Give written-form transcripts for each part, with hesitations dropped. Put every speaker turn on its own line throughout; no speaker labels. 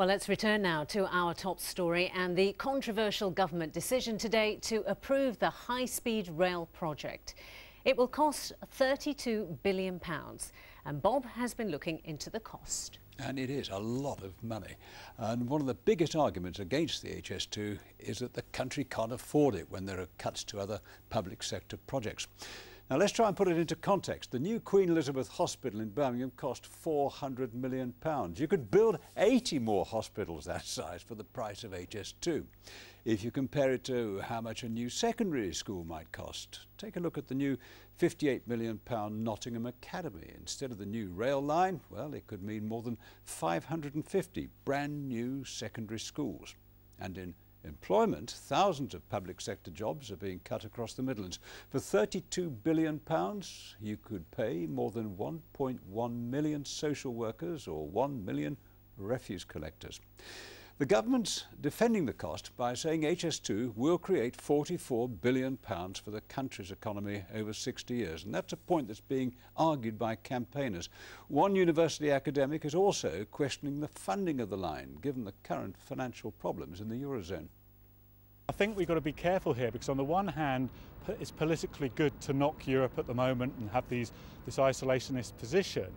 Well, let's return now to our top story and the controversial government decision today to approve the high-speed rail project. It will cost £32 billion, and Bob has been looking into the cost.
And it is a lot of money. And one of the biggest arguments against the HS2 is that the country can't afford it when there are cuts to other public sector projects. Now let's try and put it into context. The new Queen Elizabeth Hospital in Birmingham cost £400 million. You could build 80 more hospitals that size for the price of HS2. If you compare it to how much a new secondary school might cost, take a look at the new £58 million Nottingham Academy. Instead of the new rail line, well, it could mean more than 550 brand new secondary schools. And in employment, thousands of public sector jobs are being cut across the Midlands. For £32 billion, you could pay more than 1.1 million social workers or 1 million refuse collectors. The government's defending the cost by saying HS2 will create £44 billion for the country's economy over 60 years. And that's a point that's being argued by campaigners. One university academic is also questioning the funding of the line, given the current financial problems in the Eurozone.
I think we've got to be careful here, because on the one hand, it's politically good to knock Europe at the moment and have this isolationist position.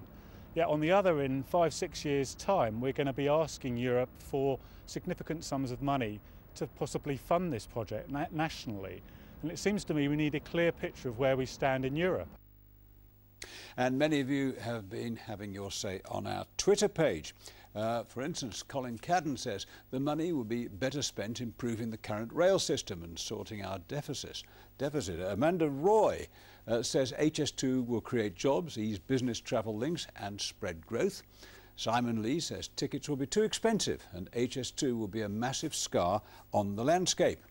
Yet on the other, in 5-6 years' time, we're going to be asking Europe for significant sums of money to possibly fund this project nationally. And it seems to me we need a clear picture of where we stand in Europe.
And many of you have been having your say on our Twitter page. For instance, Colin Cadden says the money will be better spent improving the current rail system and sorting our deficit. Amanda Roy says HS2 will create jobs, ease business travel links and spread growth. Simon Lee says tickets will be too expensive and HS2 will be a massive scar on the landscape.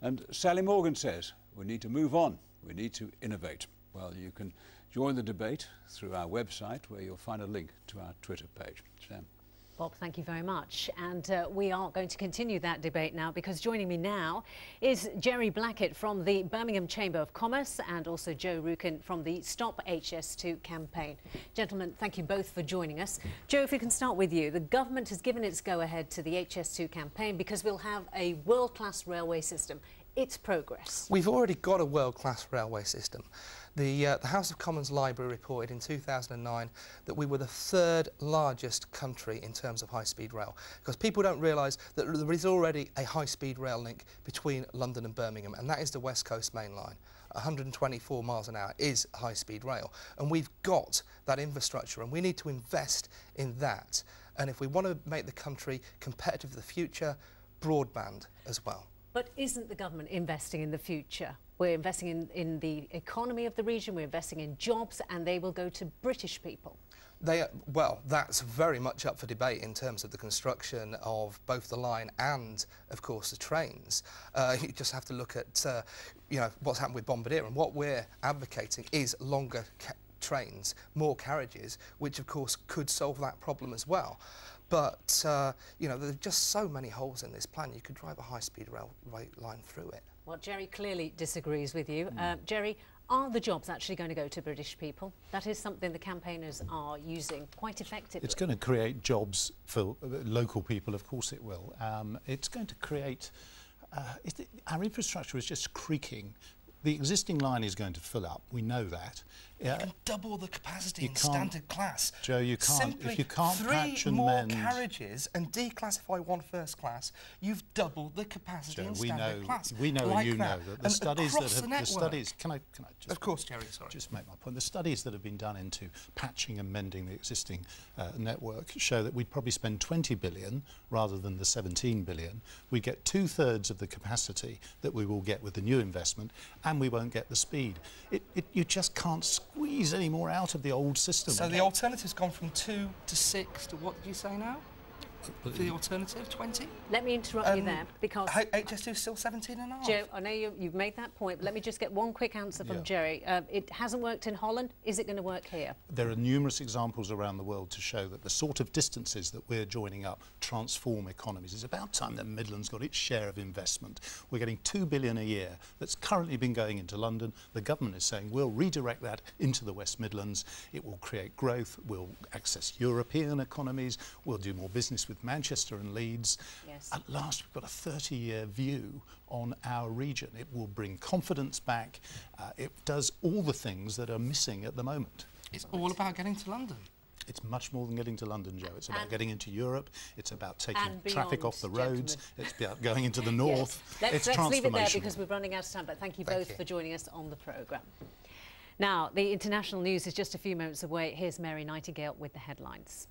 And Sally Morgan says we need to move on, we need to innovate. Well, you can join the debate through our website, where you'll find a link to our Twitter page. Sam.
Bob, thank you very much. And we are going to continue that debate now, because joining me now is Jerry Blackett from the Birmingham Chamber of Commerce and also Joe Rukin from the Stop HS2 campaign. Gentlemen, thank you both for joining us. Joe, if we can start with you. The government has given its go-ahead to the HS2 campaign because we'll have a world-class railway system. Its progress.
We've already got a world-class railway system. The House of Commons Library reported in 2009 that we were the third largest country in terms of high-speed rail, because people don't realise that there is already a high-speed rail link between London and Birmingham, and that is the West Coast Main Line. 124 miles an hour is high-speed rail, and we've got that infrastructure, and we need to invest in that. And if we want to make the country competitive for the future, broadband as well.
But isn't the government investing in the future? We're investing in the economy of the region, we're investing in jobs, and they will go to British people.
Well, that's very much up for debate in terms of the construction of both the line and, of course, the trains. You just have to look at, you know, what's happened with Bombardier, and what we're advocating is longer trains, more carriages, which, of course, could solve that problem as well. But, you know, there are just so many holes in this plan. You could drive a high-speed railway line through it.
Well, Jerry clearly disagrees with you. Jerry, are the jobs actually going to go to British people? That is something the campaigners are using quite effectively.
It's going to create jobs for local people, of course it will. It's going to create... our infrastructure is just creaking. The existing line is going to fill up, we know that.
You can double the capacity in standard class.
Joe, you can't.
Simply
if you can't patch and
mend... three more carriages and declassify one first class, you've doubled the capacity in standard class.
We know,
like
and you know that the studies that have...
The
studies, can I just...
Of course, Jerry, sorry.
Just make my point. The studies that have been done into patching and mending the existing network show that we'd probably spend 20 billion rather than the 17 billion. We get 2/3 of the capacity that we will get with the new investment, and we won't get the speed. You just can't squeeze any more out of the old system.
So the alternative's gone from 2 to 6 to what did you say now? The alternative, 20?
Let me interrupt you there, because...
HS2 is still 17.5.
Joe, I know you've made that point, but let me just get one quick answer from Jerry. It hasn't worked in Holland. Is it going to work here?
There are numerous examples around the world to show that the sort of distances that we're joining up transform economies. It's about time that Midlands got its share of investment. We're getting £2 billion a year that's currently been going into London. The government is saying we'll redirect that into the West Midlands. It will create growth. We'll access European economies. We'll do more business with with Manchester and Leeds.
Yes.
At last, we've got a 30-year view on our region. It will bring confidence back. It does all the things that are missing at the moment.
It's all about getting to London.
It's much more than getting to London, Joe. It's about getting into Europe. It's about taking
beyond,
traffic off the roads.
gentlemen.
It's about going into the north.
Yes.
It's
Let's leave it there
transformational.
because we're running out of time. But thank you both for joining us on the programme. Now, the international news is just a few moments away. Here's Mary Nightingale with the headlines.